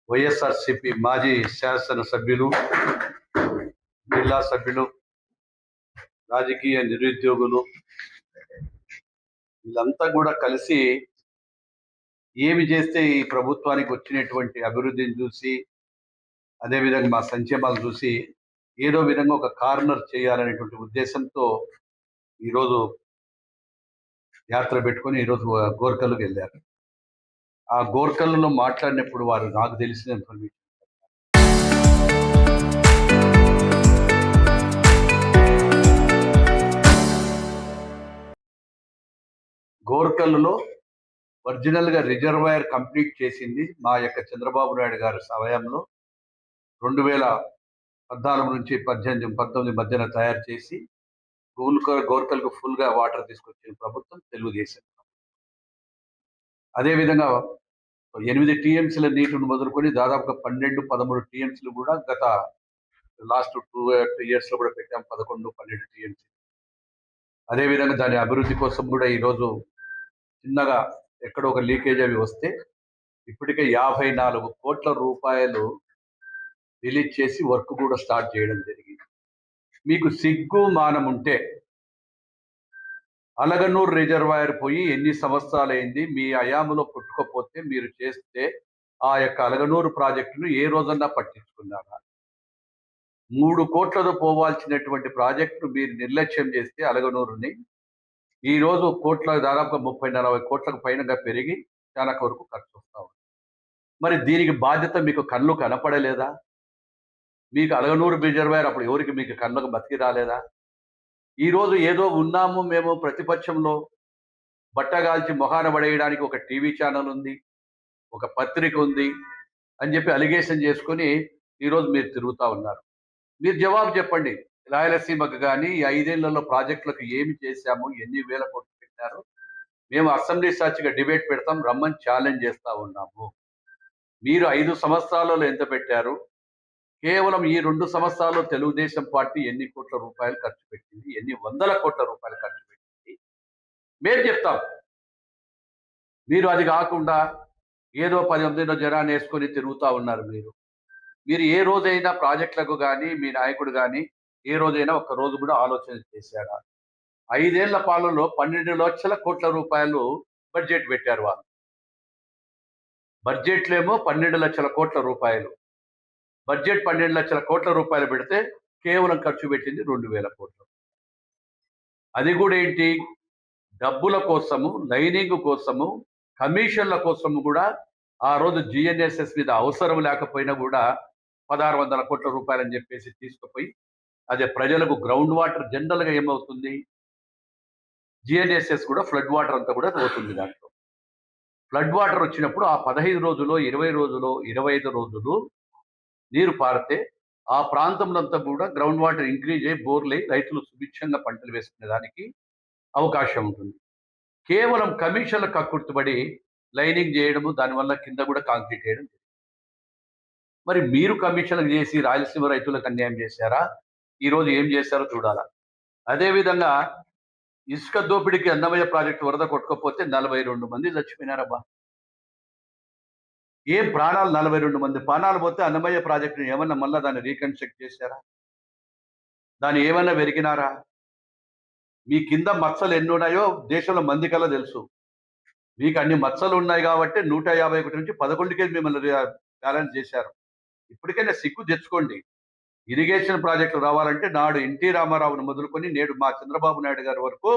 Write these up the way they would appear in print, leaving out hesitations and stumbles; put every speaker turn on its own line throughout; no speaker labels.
వైఎస్ఆర్సిపి మాజీ శాసనసభ్యులు, జిల్లా సభ్యులు, రాజకీయ నిరుద్యోగులు వీళ్ళంతా కూడా కలిసి ఏమి చేస్తే ఈ ప్రభుత్వానికి వచ్చినటువంటి అభివృద్ధిని చూసి, అదేవిధంగా మా సంక్షేమాలు చూసి ఏదో విధంగా ఒక కార్నర్ చేయాలనేటువంటి ఉద్దేశంతో ఈరోజు యాత్ర పెట్టుకొని ఈరోజు గోర్కల్కి వెళ్ళారు. ఆ గోర్కల్లో మాట్లాడినప్పుడు వారు నాకు తెలిసిన ఇన్ఫర్మేషన్, గోర్కల్లో ఒరిజినల్ గా రిజర్వాయర్ కంప్లీట్ చేసింది మా యొక్క చంద్రబాబు నాయుడు గారి సమయంలో 2014 నుంచి 19 మధ్యన తయారు చేసి గోర్కల్కు ఫుల్ గా వాటర్ తీసుకొచ్చిన ప్రభుత్వం తెలుగుదేశం. అదేవిధంగా 8 టీఎంసీల నీటిని మొదలుకొని దాదాపుగా 12-13 టీఎంసీలు కూడా గత లాస్ట్ 2 years లో కూడా పెట్టాం. 11-12 టీఎంసీ. అదేవిధంగా దాని అభివృద్ధి కోసం కూడా ఈరోజు చిన్నగా ఎక్కడో ఒక లీకేజ్ అవి వస్తే ఇప్పటికే 54 కోట్ల రూపాయలు రిలీజ్ చేసి వర్క్ కూడా స్టార్ట్ చేయడం జరిగింది. మీకు సిగ్గు మానం ఉంటే అలగనూరు రిజర్వాయర్ పోయి ఎన్ని సంవత్సరాలైంది, మీ అయాములో పుట్టుకపోతే మీరు చేస్తే ఆ యొక్క అలగనూరు ప్రాజెక్టును ఏ రోజన్నా పట్టించుకున్నారా? 3 కోట్లతో పోవాల్సినటువంటి ప్రాజెక్టు మీరు నిర్లక్ష్యం చేస్తే అలగనూరుని ఈ రోజు దాదాపుగా 30-40 కోట్లకు పైనగా పెరిగి చాలా వరకు ఖర్చు వస్తా ఉంది. మరి దీనికి బాధ్యత మీకు కళ్ళు కనపడలేదా? మీకు అలగనూరు రిజర్వాయర్ అప్పుడు ఎవరికి మీకు కళ్ళకు బతికి రాలేదా? ఈ రోజు ఏదో ఉన్నాము మేము ప్రతిపక్షంలో, బట్టగాల్చి మొహాన పడేయడానికి ఒక టీవీ ఛానల్ ఉంది, ఒక పత్రిక ఉంది అని చెప్పి అలిగేషన్ చేసుకుని ఈరోజు మీరు తిరుగుతూ ఉన్నారు. మీరు జవాబు చెప్పండి. రాయలసీమకు కానీ ఈ 5 ఏళ్లలో ప్రాజెక్టులకు ఏమి చేశాము, ఎన్ని వేల కోట్లు పెట్టారు? మేము అసెంబ్లీ సాక్షిగా డిబేట్ పెడతాం, రమ్మని ఛాలెంజ్ చేస్తా ఉన్నాము. మీరు 5 సంవత్సరాలలో ఎంత పెట్టారు? కేవలం ఈ 2 సంవత్సరాల్లో తెలుగుదేశం పార్టీ ఎన్ని కోట్ల రూపాయలు ఖర్చు పెట్టింది, ఎన్ని వందల కోట్ల రూపాయలు ఖర్చు పెట్టింది మేము చెప్తాం. మీరు అది కాకుండా ఏదో 10 మందిలో జనాన్ని వేసుకొని తిరుగుతూ ఉన్నారు. మీరు ఏ రోజైనా ప్రాజెక్టులకు కానీ మీ నాయకుడు కానీ ఏ రోజైనా ఒక్క రోజు కూడా ఆలోచన చేశారా? 5 ఏళ్ల పాలనలో 12 లక్షల కోట్ల రూపాయలు బడ్జెట్ పెట్టారు వాళ్ళు. బడ్జెట్లేమో 12 లక్షల కోట్ల రూపాయలు. బడ్జెట్ 12 లక్షల కోట్ల రూపాయలు పెడితే కేవలం ఖర్చు పెట్టింది 2,000 కోట్లు. అది కూడా ఏంటి? డబ్బుల కోసము, లైనింగ్ కోసము, కమిషన్ల కోసము కూడా ఆ రోజు జిఎన్ఎస్ఎస్ మీద అవసరం లేకపోయినా కూడా 1,600 కోట్ల రూపాయలు అని చెప్పేసి తీసుకుపోయి అదే ప్రజలకు గ్రౌండ్ వాటర్ జనరల్గా ఏమవుతుంది, జిఎన్ఎస్ఎస్ కూడా ఫ్లడ్ వాటర్ అంతా కూడా పోతుంది. దాంట్లో ఫ్లడ్ వాటర్ వచ్చినప్పుడు ఆ 15 రోజులు, 20 రోజులు, 25 రోజులు నీరు పారితే ఆ ప్రాంతంలో అంతా కూడా గ్రౌండ్ వాటర్ ఇంక్రీజ్ అయ్యి బోర్లై రైతులు సుభిక్షంగా పంటలు వేసుకునే దానికి అవకాశం ఉంటుంది. కేవలం కమిషన్ల కక్కుర్తిపడి లైనింగ్ చేయడము, దానివల్ల కింద కూడా కాంక్రీట్ చేయడం. మరి మీరు కమిషన్లు చేసి రాయలసీమ రైతులకు అన్యాయం చేశారా? ఈరోజు ఏం చేశారో చూడాలా. అదేవిధంగా ఇసుక దోపిడీకి అన్నమయ్య ప్రాజెక్టు వరద కొట్టుకపోతే 42 మంది చచ్చిపోయినారబ్బా. ఏం ప్రాణాలు, 42 మంది ప్రాణాలు పోతే అన్నమయ్య ప్రాజెక్టును ఏమన్నా మళ్ళా దాన్ని రీకన్స్ట్రక్ట్ చేశారా? దాన్ని ఏమన్నా వెరిగినారా? మీ కింద మచ్చలు ఎన్ని ఉన్నాయో దేశంలో మంది కల్లా తెలుసు. మీకు అన్ని మచ్చలు ఉన్నాయి కాబట్టి 151 నుంచి 11కే మిమ్మల్ని బ్యాలెన్స్ చేశారు. ఇప్పటికైనా సిగ్గు తెచ్చుకోండి. ఇరిగేషన్ ప్రాజెక్టులు రావాలంటే నాడు ఎన్టీ రామారావును మొదలుకొని నేడు మా చంద్రబాబు నాయుడు గారి వరకు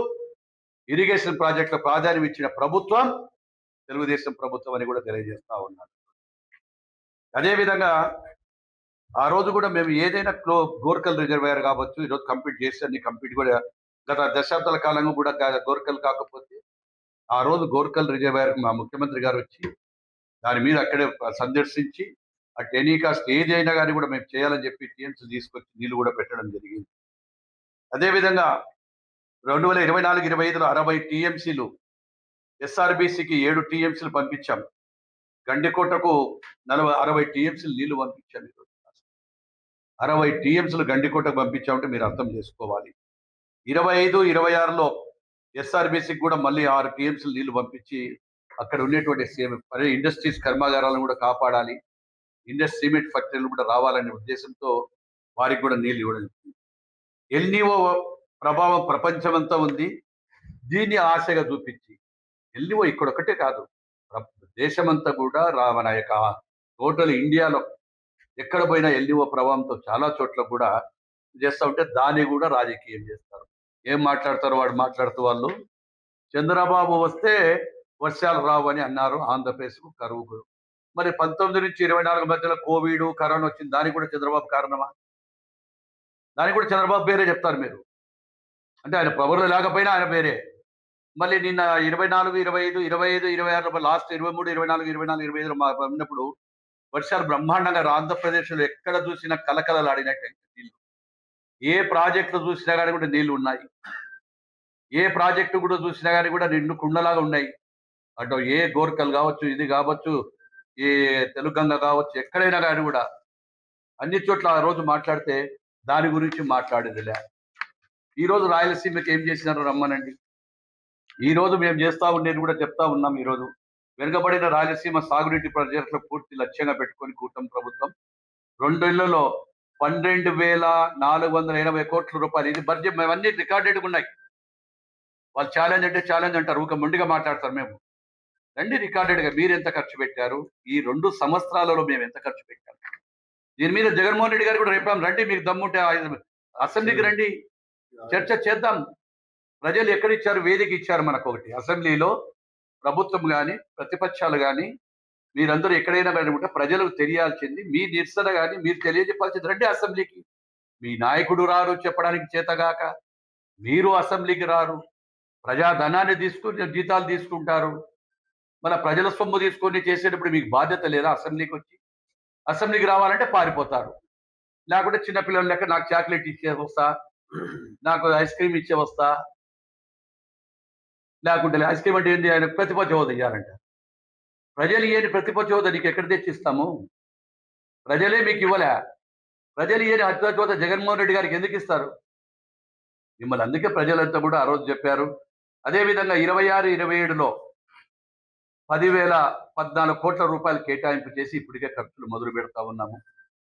ఇరిగేషన్ ప్రాజెక్టుల ప్రాధాన్యం ఇచ్చిన ప్రభుత్వం తెలుగుదేశం ప్రభుత్వం అని కూడా తెలియజేస్తా ఉన్నాను. అదేవిధంగా ఆ రోజు కూడా మేము ఏదైనా గోర్కల్ రిజర్వాయర్ కావచ్చు, ఈరోజు కంప్లీట్ చేసి అన్ని కంప్లీట్ కూడా గత దశాబ్దాల కాలంగా కూడా గోర్కల్ కాకపోతే ఆ రోజు గోర్కల్ రిజర్వాయర్ మా ముఖ్యమంత్రి గారు వచ్చి దాని మీద అక్కడే సందర్శించి అట్ ఎనీ కాస్ట్ ఏదైనా కానీ కూడా మేము చేయాలని చెప్పి టీఎంసీ తీసుకొచ్చి నీళ్లు కూడా పెట్టడం జరిగింది. అదేవిధంగా 2024-25లో 60 టీఎంసీలు, ఎస్ఆర్బీసీకి 7 టీఎంసీలు పంపించాం. గండికోటకు 60 టీఎంసీలు నీళ్లు పంపించాం. 60 టీఎంసీలు గండికోటకు పంపించామంటే మీరు అర్థం చేసుకోవాలి. 25-26లో ఎస్ఆర్బీసీకి కూడా మళ్ళీ 6 టీఎంసీలు నీళ్లు పంపించి అక్కడ ఉండేటువంటి ఇండస్ట్రీస్ కర్మాగారాలను కూడా కాపాడాలి. ఇండస్ సిమెంట్ ఫ్యాక్టరీలు కూడా రావాలనే ఉద్దేశంతో వారికి కూడా నీళ్లు ఇవ్వడం జరిగింది. ఎల్నిఓ ప్రభావం ప్రపంచమంతా ఉంది. దీన్ని ఆశగా చూపించి ఎల్నిఓ ఇక్కడొక్కటే కాదు, దేశమంతా కూడా మన యొక్క టోటల్ ఇండియాలో ఎక్కడ పోయినా ఎల్నిఓ ప్రభావంతో చాలా చోట్ల కూడా చేస్తూ ఉంటే దాన్ని కూడా రాజకీయం చేస్తారు. ఏం మాట్లాడతారు వాడు మాట్లాడుతూ వాళ్ళు, చంద్రబాబు వస్తే వర్షాలు రావు అని అన్నారు, ఆంధ్రప్రదేశ్కు కరువుకు. మరి 19 నుంచి 24 మధ్యలో కోవిడ్ కరోనా వచ్చింది, దానికి కూడా చంద్రబాబు కారణమా? దానికి కూడా చంద్రబాబు పేరే చెప్తారు మీరు. అంటే ఆయన పవర్లో లేకపోయినా ఆయన పేరే. మళ్ళీ నిన్న 24, 25, 25, 26 లాస్ట్ 23, 24, 24, 25 ఉన్నప్పుడు వర్షాలు బ్రహ్మాండంగా ఆంధ్రప్రదేశ్లో ఎక్కడ చూసినా కలకలలాడినట్టు నీళ్లు. ఏ ప్రాజెక్టు చూసినా కానీ కూడా నీళ్లు ఉన్నాయి. ఏ ప్రాజెక్టు కూడా చూసినా కానీ కూడా నిండు కుండలాగా ఉన్నాయి. అటు ఏ గోర్కల్ కావచ్చు, ఇది కావచ్చు, ఏ తెలుగంగ కావచ్చు, ఎక్కడైనా కానీ కూడా అన్ని చోట్ల ఆ రోజు మాట్లాడితే దాని గురించి మాట్లాడేదిలే. ఈరోజు రాయలసీమకి ఏం చేసినారో రమ్మనండి. ఈ రోజు మేము చేస్తా ఉండేది కూడా చెప్తా ఉన్నాం. ఈరోజు వెనుకబడిన రాయలసీమ సాగునీటి ప్రాజెక్టులు పూర్తి లక్ష్యంగా పెట్టుకొని కూటమి ప్రభుత్వం 2 ఏళ్లలో 12,480 కోట్ల రూపాయలు, ఇది బడ్జెట్ అవన్నీ రికార్డెడ్ ఉన్నాయి. వాళ్ళు ఛాలెంజ్ అంటే ఛాలెంజ్ అంటారు, ఊక మొండిగా మాట్లాడతారు. మేము రండి రికార్డెడ్గా మీరు ఎంత ఖర్చు పెట్టారు, ఈ 2 సంవత్సరాలలో మేము ఎంత ఖర్చు పెట్టాము. దీని మీద జగన్మోహన్ రెడ్డి గారు కూడా రేపాం, రండి మీకు దమ్ముంటే అసెంబ్లీకి రండి, చర్చ చేద్దాం. ప్రజలు ఎక్కడిచ్చారు, వేదిక ఇచ్చారు మనకు ఒకటి. అసెంబ్లీలో ప్రభుత్వం కానీ ప్రతిపక్షాలు కానీ మీరందరూ ఎక్కడైనా కానీ ఉంటే ప్రజలకు తెలియాల్సింది మీ నిరసన కానీ మీరు తెలియజెప్పాల్సింది. రండి అసెంబ్లీకి. మీ నాయకుడు రారు చెప్పడానికి చేతగాక, మీరు అసెంబ్లీకి రారు, ప్రజాధనాన్ని తీసుకుని జీతాలు తీసుకుంటారు, మన ప్రజల సొమ్ము తీసుకొని చేసేటప్పుడు మీకు బాధ్యత లేదా? అసెంబ్లీకి వచ్చి అసెంబ్లీకి రావాలంటే పారిపోతారు. లేకుంటే చిన్నపిల్లలు లెక్క నాకు చాక్లెట్ ఇచ్చే వస్తా, నాకు ఐస్ క్రీమ్ ఇచ్చే వస్తా, లేకుంటే ఐస్ క్రీమ్ అంటే ఏంటి, ఆయన ప్రతిపక్ష హోదా ఇవ్వాలంట. ప్రజలు ఇయ్యని ప్రతిపక్ష హోదా నీకు ఎక్కడ తెచ్చిస్తాము? ప్రజలే మీకు ఇవ్వలే. ప్రజలు ఇయ్యని అత్యవసర హోదా జగన్మోహన్ రెడ్డి గారికి ఎందుకు ఇస్తారు? మిమ్మల్ని అందుకే ప్రజలంతా కూడా ఆ రోజు చెప్పారు. అదేవిధంగా 26, 27లో 10,014 కోట్ల రూపాయలు కేటాయింపు చేసి ఇప్పటికే ఖర్చులు మొదలు పెడతా ఉన్నాము.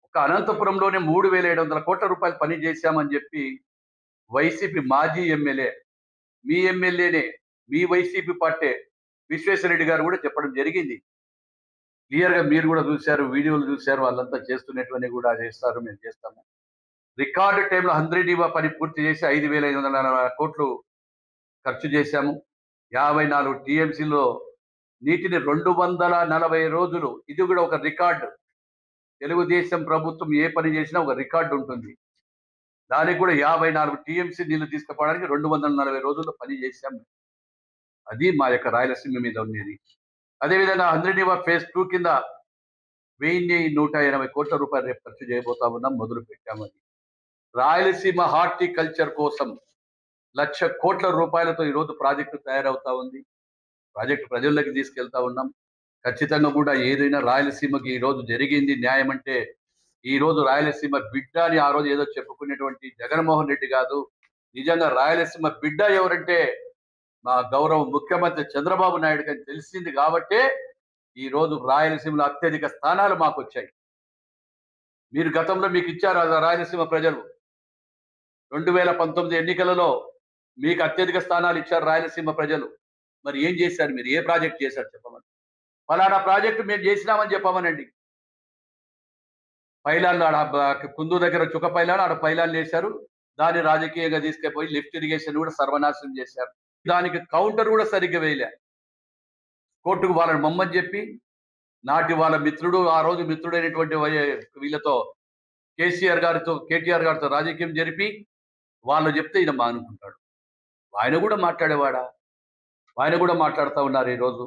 ఒక అనంతపురంలోనే 3,700 కోట్ల రూపాయలు పని చేశామని చెప్పి వైసీపీ మాజీ ఎమ్మెల్యే, మీ ఎమ్మెల్యేనే, మీ వైసీపీ పార్టీ విశ్వేశ్వరరెడ్డి గారు కూడా చెప్పడం జరిగింది. క్లియర్గా మీరు కూడా చూశారు, వీడియోలు చూశారు, వాళ్ళంతా చేస్తున్నటువంటి కూడా చేస్తారు, మేము చేస్తాము. రికార్డు టైంలో 100 పని పూర్తి చేసి 5,540 కోట్లు ఖర్చు చేశాము. 54 టీఎంసీలో నీటిని 240 రోజులు, ఇది కూడా ఒక రికార్డు. తెలుగుదేశం ప్రభుత్వం ఏ పని చేసినా ఒక రికార్డు ఉంటుంది. దానికి కూడా 54 టీఎంసీ నీళ్లు తీసుకుపోవడానికి 240 రోజుల్లో పని చేశాం. అది మా యొక్క రాయలసీమ మీద ఉండేది. అదేవిధంగా 100 ఫేజ్ 2 కింద 1,180 కోట్ల రూపాయలు రేపు ఖర్చు చేయబోతా ఉన్నాం, మొదలు పెట్టామని. రాయలసీమ హార్టికల్చర్ కోసం 1,00,000 కోట్ల రూపాయలతో ఈరోజు ప్రాజెక్టు తయారవుతా ఉంది. ప్రాజెక్టు ప్రజల్లోకి తీసుకెళ్తా ఉన్నాం. ఖచ్చితంగా కూడా ఏదైనా రాయలసీమకి ఈరోజు జరిగింది న్యాయం అంటే, ఈరోజు రాయలసీమ బిడ్డ అని ఆ రోజు ఏదో చెప్పుకునేటువంటి జగన్మోహన్ రెడ్డి కాదు. నిజంగా రాయలసీమ బిడ్డ ఎవరంటే మా గౌరవ ముఖ్యమంత్రి చంద్రబాబు నాయుడు అని తెలిసింది కాబట్టే ఈరోజు రాయలసీమలో అత్యధిక స్థానాలు మాకు వచ్చాయి. మీరు గతంలో మీకు ఇచ్చారు రాయలసీమ ప్రజలు. 2019 ఎన్నికలలో మీకు అత్యధిక స్థానాలు ఇచ్చారు రాయలసీమ ప్రజలు. మరి ఏం చేశారు మీరు? ఏ ప్రాజెక్ట్ చేశారు చెప్పమని. ఫలానా ప్రాజెక్టు మేము చేసినామని చెప్పమనండి. పైలాన్లు ఆడ కుందూరు దగ్గర చుక్క పైలాన్, ఆడ పైలాన్లు వేశారు. దాన్ని రాజకీయంగా తీసుకుపోయి లిఫ్ట్ ఇరిగేషన్ కూడా సర్వనాశనం చేశారు. దానికి కౌంటర్ కూడా సరిగ్గా వేయలే. కోర్టుకు వాళ్ళని మమ్మని చెప్పి, నాటి వాళ్ళ మిత్రుడు, ఆ రోజు మిత్రుడైనటువంటి వీళ్ళతో కేటీఆర్ గారితో రాజకీయం జరిపి వాళ్ళు చెప్తే ఈయన మానుకుంటాడు. ఆయన కూడా మాట్లాడేవాడా? ఆయన కూడా మాట్లాడుతూ ఉన్నారు. ఈరోజు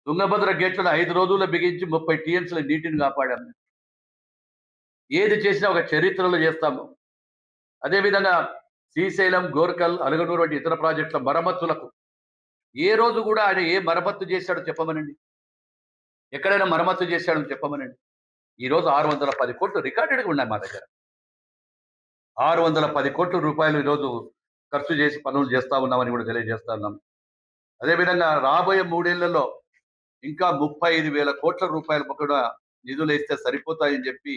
తుంగభద్ర గేట్లను 5 రోజుల్లో బిగించి 30 టీఎంసీల నీటిని కాపాడాము. ఏది చేసినా ఒక చరిత్రలో చేస్తాము. అదేవిధంగా శ్రీశైలం, గోర్కల్, అలగనూరు వంటి ఇతర ప్రాజెక్టుల మరమ్మతులకు ఏ రోజు కూడా ఆయన ఏ మరమ్మత్తు చేశాడో చెప్పమనండి. ఎక్కడైనా మరమ్మతు చేశాడని చెప్పమనండి. ఈరోజు 610 కోట్లు రికార్డెడ్గా ఉన్నాయి మా దగ్గర. 610 కోట్ల రూపాయలు ఈరోజు ఖర్చు చేసి పనులు చేస్తా ఉన్నామని కూడా తెలియజేస్తా ఉన్నాం. అదేవిధంగా రాబోయే 3 ఏళ్లలో ఇంకా 35,000 కోట్ల రూపాయలు కూడా నిధులు వేస్తే సరిపోతాయని చెప్పి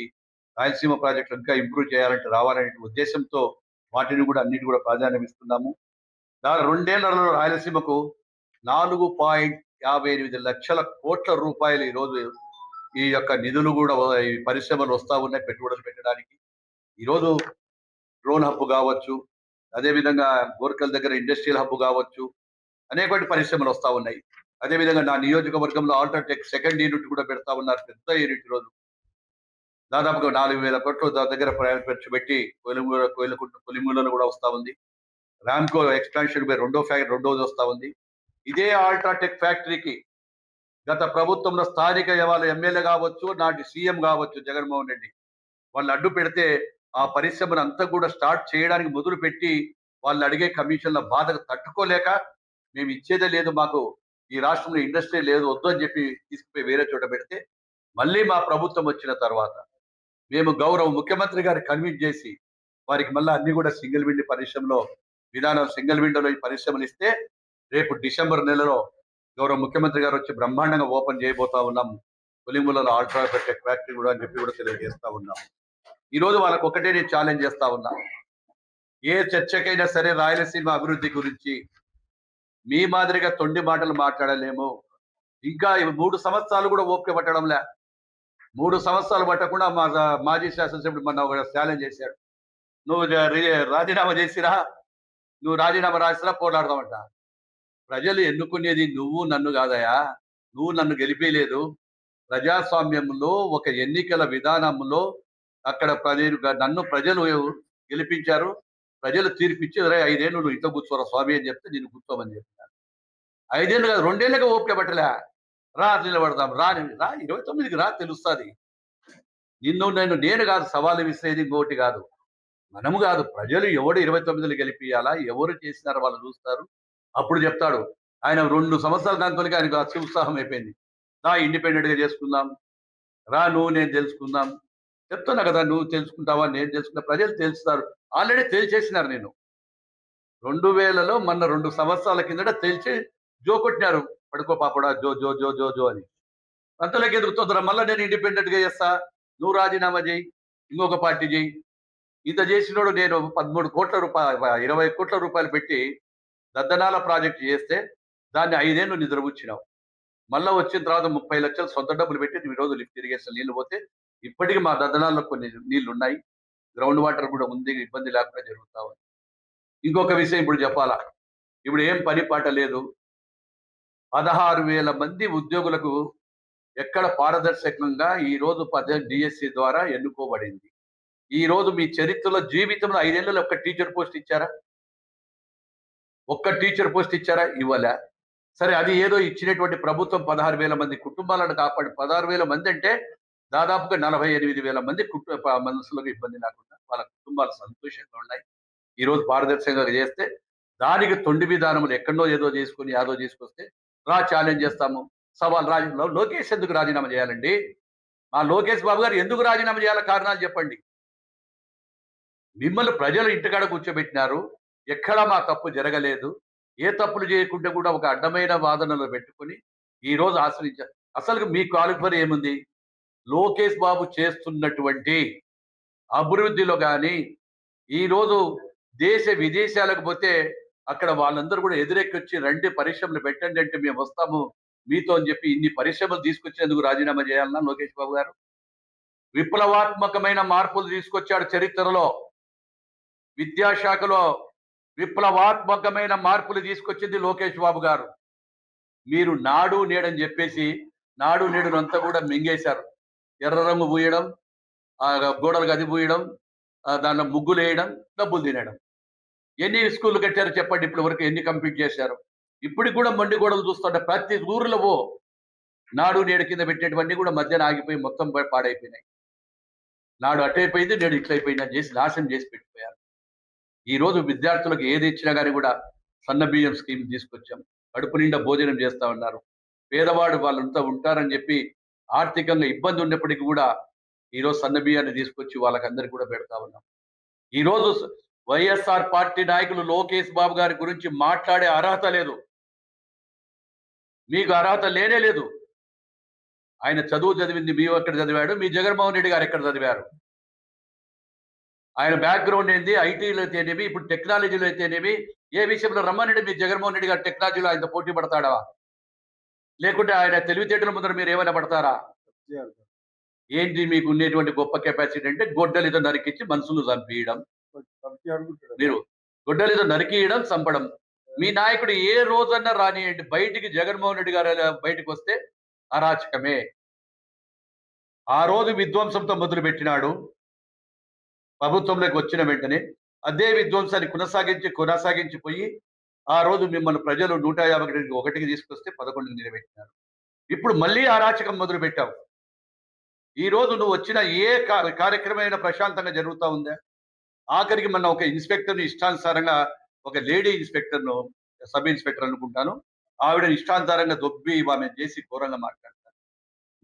రాయలసీమ ప్రాజెక్టులు ఇంకా ఇంప్రూవ్ చేయాలంటే రావాలనే ఉద్దేశంతో వాటిని కూడా అన్నిటి కూడా ప్రాధాన్యం ఇస్తున్నాము. దాని 2 ఏళ్లలో రాయలసీమకు 4,58 లక్షల కోట్ల రూపాయలు ఈరోజు ఈ యొక్క నిధులు కూడా ఈ పరిశ్రమలు వస్తా ఉన్నాయి పెట్టుబడులు పెట్టడానికి. ఈరోజు డ్రోన్ హబ్ కావచ్చు, అదేవిధంగా గోర్కల్ దగ్గర ఇండస్ట్రియల్ హబ్ కావచ్చు, అనేక పరిశ్రమలు వస్తా ఉన్నాయి. అదేవిధంగా నా నియోజకవర్గంలో ఆల్ట్రాటెక్ సెకండ్ యూనిట్ కూడా పెడతా ఉన్నారు. పెద్ద యూనిట్ ఈరోజు దాదాపుగా 4,000 కోట్లు దగ్గర ఖర్చు పెట్టి కొలిమూలలో కూడా వస్తా ఉంది. రామ్కో ఎక్స్పాన్షన్ రెండోది వస్తా ఉంది. ఇదే ఆల్ట్రాటెక్ ఫ్యాక్టరీకి గత ప్రభుత్వంలో స్థానిక వాళ్ళ ఎమ్మెల్యే కావచ్చు, నాటి సీఎం కావచ్చు జగన్మోహన్ రెడ్డి వాళ్ళు అడ్డు పెడితే ఆ పరిశ్రమను అంతా కూడా స్టార్ట్ చేయడానికి మొదలు పెట్టి వాళ్ళు అడిగే కమిషన్ల బాధకు తట్టుకోలేక మేము ఇచ్చేదే లేదు, మాకు ఈ రాష్ట్రంలో ఇండస్ట్రీ లేదు, వద్దు అని చెప్పి తీసుకుపోయి వేరే చోట పెడితే మళ్ళీ మా ప్రభుత్వం వచ్చిన తర్వాత మేము గౌరవ ముఖ్యమంత్రి గారికి కన్విన్స్ చేసి వారికి మళ్ళీ అన్ని కూడా సింగిల్ విండో పరిశ్రమలో విధానం సింగిల్ విండోలో ఈ పరిశ్రమలు ఇస్తే రేపు డిసెంబర్ నెలలో గౌరవ ముఖ్యమంత్రి గారు వచ్చి బ్రహ్మాండంగా ఓపెన్ చేయబోతా ఉన్నాం కొలిములలో ఆల్ట్రాటెక్ ఫ్యాక్టరీ కూడా అని చెప్పి కూడా తెలియజేస్తా ఉన్నాం. ఈ రోజు వాళ్ళకు ఒకటే నేను ఛాలెంజ్ చేస్తా ఉన్నా, ఏ చర్చకైనా సరే రాయలసీమ అభివృద్ధి గురించి మీ మాదిరిగా తొండి మాటలు మాట్లాడలేము. ఇంకా 3 సంవత్సరాలు కూడా ఓపిక పట్టడంలే. 3 సంవత్సరాలు పట్టకుండా మా మాజీ శాసనసభ్యుడు మొన్న ఒక ఛాలెంజ్ చేశాడు, నువ్వు రాజీనామా చేసిరా, నువ్వు రాజీనామా రాసిరా పోరాడదామంట. ప్రజలు ఎన్నుకునేది నువ్వు నన్ను కాదయా, నువ్వు నన్ను గెలిపేయలేదు. ప్రజాస్వామ్యంలో ఒక ఎన్నికల విధానంలో అక్కడ నన్ను ప్రజలు గెలిపించారు, ప్రజలు తీర్పిచ్చి 5 ఏళ్ళు నువ్వు ఇంట్లో కూర్చోరా స్వామి అని చెప్తే నేను కూర్చోమని చెప్పినారు. 5 ఏళ్ళు కాదు 2 ఏళ్ళగా ఓపిక పట్టలే. రా నిలబడదాం, రా 29కి రా తెలుస్తుంది. నేను కాదు సవాలు విసిరేది, ఇంకోటి కాదు, మనము కాదు, ప్రజలు ఎవడు 29లో గెలిపియాలా, ఎవరు చేసినారో వాళ్ళు చూస్తారు, అప్పుడు చెప్తాడు. ఆయన 2 సంవత్సరాల దాంతోనే ఆయనకు అత్యుత్సాహం అయిపోయింది. రా ఇండిపెండెంట్ గా చేసుకుందాం, రా నువ్వు నేను తెలుసుకుందాం. చెప్తున్నా కదా, నువ్వు తెలుసుకుంటావా నేను తెలుసుకున్నా, ప్రజలు తెలుస్తారు. ఆల్రెడీ తేల్చేసినారు. నేను 2000లో మొన్న 2 సంవత్సరాల కిందట తేల్చి జో కొట్టినారు, పడుకో పాపడా జో జో జో జో జో అని. అంతలోకి ఎదుగుతుందిరా, మళ్ళీ నేను ఇండిపెండెంట్ గా చేస్తా, నువ్వు రాజీనామా చేయి, ఇంకొక పార్టీ చేయి. ఇంత చేసినోడు నేను 13 కోట్ల రూపాయలు 20 కోట్ల రూపాయలు పెట్టి దద్దనాల ప్రాజెక్టు చేస్తే దాన్ని 5 ఏళ్ళు నిద్రపుచ్చినావు. మళ్ళా వచ్చిన తర్వాత 30 లక్షలు సొంత డబ్బులు పెట్టి ఈరోజు లిఫ్ట్ ఇరిగేషన్ నీళ్లు పోతే ఇప్పటికీ మా దద్దనాల్లో కొన్ని నీళ్లు ఉన్నాయి, గ్రౌండ్ వాటర్ కూడా ఉంది, ఇబ్బంది లేకుండా జరుగుతా ఉంది. ఇంకొక విషయం ఇప్పుడు చెప్పాలా, ఇప్పుడు ఏం పని పాట లేదు. 16,000 మంది ఉద్యోగులకు ఎక్కడ పారదర్శకంగా ఈ రోజు డిఎస్సి ద్వారా ఎన్నుకోబడింది. ఈ రోజు మీ చరిత్రలో జీవితంలో 5 ఏళ్లలో ఒక్క టీచర్ పోస్ట్ ఇచ్చారా? ఒక్క టీచర్ పోస్ట్ ఇచ్చారా? ఇవ్వలే. సరే, అది ఏదో ఇచ్చినటువంటి ప్రభుత్వం 16,000 మంది కుటుంబాలను కాపాడి 16,000 మంది అంటే దాదాపుగా 48,000 మంది మనసులకు ఇబ్బంది లేకుండా వాళ్ళ కుటుంబాలు సంతోషంగా ఉన్నాయి. ఈ రోజు పారదర్శకంగా చేస్తే దానికి తొండి విధానములు ఎక్కడో ఏదో చేసుకుని యాదో చేసుకొస్తే రా ఛాలెంజ్ చేస్తాము, సవాల్ లోకేష్ ఎందుకు రాజీనామా చేయాలండి? ఆ లోకేష్ బాబు గారు ఎందుకు రాజీనామా చేయాల కారణాలు చెప్పండి. మిమ్మల్ని ప్రజలు ఇంటికాడ కూర్చోబెట్టినారు, ఎక్కడా మా తప్పు జరగలేదు, ఏ తప్పులు చేయకుండా కూడా ఒక అడ్డమైన వాదనలు పెట్టుకుని ఈ రోజు ఆశ్రయించారు. అసలు మీ క్వాలిఫర్ ఏముంది? లోకేష్ బాబు చేస్తున్నటువంటి అభివృద్ధిలో కానీ ఈ రోజు దేశ విదేశాలకు పోతే అక్కడ వాళ్ళందరూ కూడా ఎదురెక్కొచ్చి రండి పరిశ్రమలు పెట్టండి అంటే మేము వస్తాము మీతో అని చెప్పి ఇన్ని పరిశ్రమలు తీసుకొచ్చినందుకు రాజీనామా చేయాలన్నా లోకేష్ బాబు గారు? విప్లవాత్మకమైన మార్పులు తీసుకొచ్చాడు చరిత్రలో. విద్యాశాఖలో విప్లవాత్మకమైన మార్పులు తీసుకొచ్చింది లోకేష్ బాబు గారు. మీరు నాడు నేడని చెప్పేసి నాడు నేడును అంతా కూడా మింగేశారు. ఎర్ర రంగు పూయడం, గోడలు గది పూయడం, దాంట్లో ముగ్గులు వేయడం, డబ్బులు తినడం. ఎన్ని స్కూళ్ళు కట్టారు చెప్పండి, ఇప్పటి వరకు ఎన్ని కంప్లీట్ చేశారు? ఇప్పటికి కూడా మొండి గోడలు చూస్తుంటే ప్రతి ఊరిలో నాడు నేడు కింద పెట్టేటువంటి కూడా మధ్యాహ్నం ఆగిపోయి మొత్తం పాడైపోయినాయి. నాడు అటైపోయింది, నేడు ఇట్లయిపోయింది అని చేసి నాశనం చేసి పెట్టిపోయారు. ఈ రోజు విద్యార్థులకు ఏది ఇచ్చినా కానీ కూడా సన్న బియ్యం స్కీమ్ తీసుకొచ్చాం, కడుపు నిండా భోజనం చేస్తా ఉన్నారు. పేదవాడు వాళ్ళంతా ఉంటారని చెప్పి ఆర్థికంగా ఇబ్బంది ఉన్నప్పటికీ కూడా ఈరోజు సన్న బియ్యాన్ని తీసుకొచ్చి వాళ్ళకందరికీ కూడా పెడతా ఉన్నాం. ఈరోజు వైఎస్ఆర్ పార్టీ నాయకులు లోకేష్ బాబు గారి గురించి మాట్లాడే అర్హత లేదు, మీకు అర్హత లేనే లేదు. ఆయన చదువు చదివింది మీ ఎక్కడ చదివాడు, మీ జగన్మోహన్ రెడ్డి గారు ఎక్కడ చదివారు? ఆయన బ్యాక్‌గ్రౌండ్ ఏంది? ఐటీలో అయితేనేమి, ఇప్పుడు టెక్నాలజీలో అయితేనేమి, ఏ విషయంలో రమ్మనండి మీ జగన్మోహన్ రెడ్డి గారు టెక్నాలజీలో ఆయనతో పోటీ పడతాడా? లేకుంటే ఆయన తెలివితేటల ముందర మీరేమైనా పడతారా? ఏంటి మీకు ఉండేటువంటి గొప్ప కెపాసిటీ అంటే గొడ్డలితో నరికిచ్చి మనుషులు చంపియడం. మీరు గొడ్డలితో నరికియడం, చంపడం. మీ నాయకుడు ఏ రోజన్నా రానియండి బయటికి జగన్మోహన్ రెడ్డి గారు బయటికొస్తే అరాచకమే. ఆ రోజు విధ్వంసంతో మొదలుపెట్టినాడు. ప్రభుత్వంలోకి వచ్చిన వెంటనే అదే విధ్వంసాన్ని కొనసాగించి పోయి ఆ రోజు మిమ్మల్ని ప్రజలు 151కి తీసుకొస్తే 11కి నిలబెట్టినారు. ఇప్పుడు మళ్ళీ అరాచకం మొదలుపెట్టావు. ఈ రోజు నువ్వు వచ్చిన ఏ కార్యక్రమమైనా ప్రశాంతంగా జరుగుతా ఉందా? ఆఖరికి మొన్న ఒక ఇన్స్‌పెక్టర్‌ని ఇష్టానుసారంగా ఒక లేడీ ఇన్స్‌పెక్టర్‌ను సబ్ ఇన్స్‌పెక్టర్ అనుకుంటాను. ఆవిడని ఇష్టానుసారంగా దొబ్బి ఆమెను చేసి ఘోరంగా మాట్లాడతారు.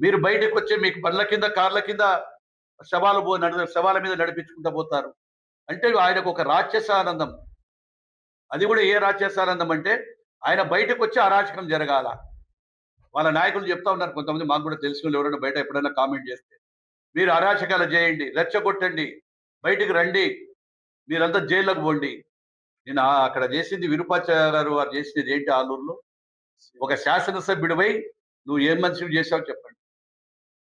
మీరు బయటకొచ్చి మీకు బండ్ల కింద, కార్ల కింద శవాల మీద నడిపించుకుంటూ పోతారు. అంటే ఆయనకు ఒక రాక్షసానందం. అది కూడా ఏ రాక్షసానందం అంటే ఆయన బయటకొచ్చి అరాచకం జరగాల. వాళ్ళ నాయకులు చెప్తా ఉన్నారు కొంతమంది మాకు కూడా తెలిసినోళ్ళు ఎవరైనా బయట ఎప్పుడైనా కామెంట్ చేస్తే. మీరు అరాచకాలు చేయండి, రెచ్చగొట్టండి, బయటికి రండి, మీరంతా జైల్లోకి పోండి. నేను అక్కడ చేసింది విరూపాచార్య వారు చేసినది ఏంటి ఆలూరులో? ఒక శాసనసభ్యుడివై నువ్వు ఏం మనిషివి చేశావు చెప్పండి.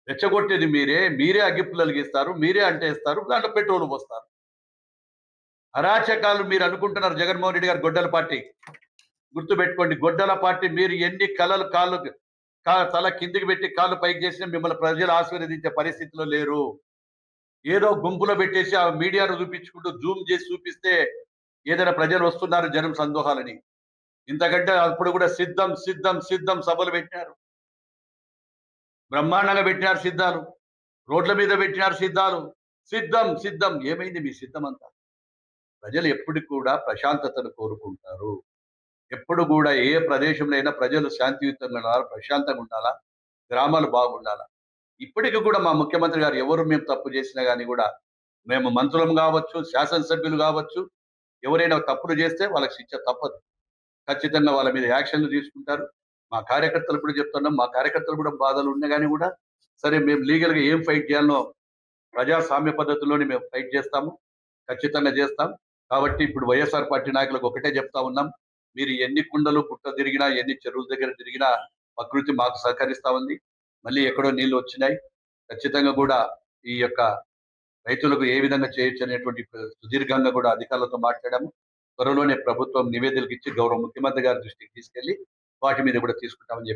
రెచ్చగొట్టేది మీరే, మీరే అగ్గిపుల్లలు గీస్తారు, మీరే అంటేస్తారు, దాంట్లో పెట్రోల్ పోస్తారు. అరాచకాలు మీరు అనుకుంటున్నారు జగన్మోహన్ రెడ్డి గారు గొడ్డల పార్టీ. గుర్తుపెట్టుకోండి, గొడ్డల పార్టీ మీరు ఎన్ని కలలు తల కిందికి పెట్టి కాళ్ళు పైకి చేసినా మిమ్మల్ని ప్రజలు ఆశీర్వదించే పరిస్థితిలో లేరు. ఏదో గుంపులో పెట్టేసి ఆ మీడియాను చూపించుకుంటూ జూమ్ చేసి చూపిస్తే ఏదైనా ప్రజలు వస్తున్నారు జనం సందోహాలని. ఇంతకంటే అప్పుడు కూడా సిద్ధం సిద్ధం సిద్ధం సభలు పెట్టినారు, బ్రహ్మాండంగా పెట్టినారు సిద్ధాలు, రోడ్ల మీద పెట్టినారు సిద్ధాలు. సిద్ధం సిద్ధం ఏమైంది మీ సిద్ధం అంతా? ప్రజలు ఎప్పటికి కూడా ప్రశాంతతను కోరుకుంటారు. ఎప్పుడు కూడా ఏ ప్రదేశంలో అయినా ప్రజలు శాంతియుతంగా ఉండాలా, ప్రశాంతంగా ఉండాలా, గ్రామాలు బాగుండాలా. ఇప్పటికి కూడా మా ముఖ్యమంత్రి గారు ఎవరు మేము తప్పు చేసినా గానీ కూడా మేము మంత్రులం కావచ్చు, శాసనసభ్యులు కావచ్చు, ఎవరైనా తప్పులు చేస్తే వాళ్ళకి శిక్ష తప్పదు. ఖచ్చితంగా వాళ్ళ మీద యాక్షన్లు తీసుకుంటారు. మా కార్యకర్తలు కూడా చెప్తున్నాం, మా కార్యకర్తలు కూడా బాధలు ఉన్నా గానీ కూడా సరే మేము లీగల్‌గా ఏం ఫైట్ చేయాలనో ప్రజాస్వామ్య పద్ధతిలోనే మేము ఫైట్ చేస్తాము. ఖచ్చితంగా చేస్తాం. కాబట్టి ఇప్పుడు వైఎస్ఆర్ పార్టీ నాయకులకు ఒకటే చెప్తా ఉన్నాం. మీరు ఎన్ని కుండలు పుట్ట తిరిగినా, ఎన్ని చెరువుల దగ్గర తిరిగినా ప్రకృతి మాకు సహకరిస్తా ఉంది. మళ్ళీ ఎక్కడో నీళ్లు వచ్చినాయి. ఖచ్చితంగా కూడా ఈ యొక్క రైతులకు ఏ విధంగా చేయొచ్చు అనేటువంటి సుదీర్ఘంగా కూడా అధికారులతో మాట్లాడాము. త్వరలోనే ప్రభుత్వం నివేదికలు ఇచ్చి గౌరవ ముఖ్యమంత్రి గారి దృష్టికి తీసుకెళ్లి వాటి మీద కూడా తీసుకుంటామని చెప్పి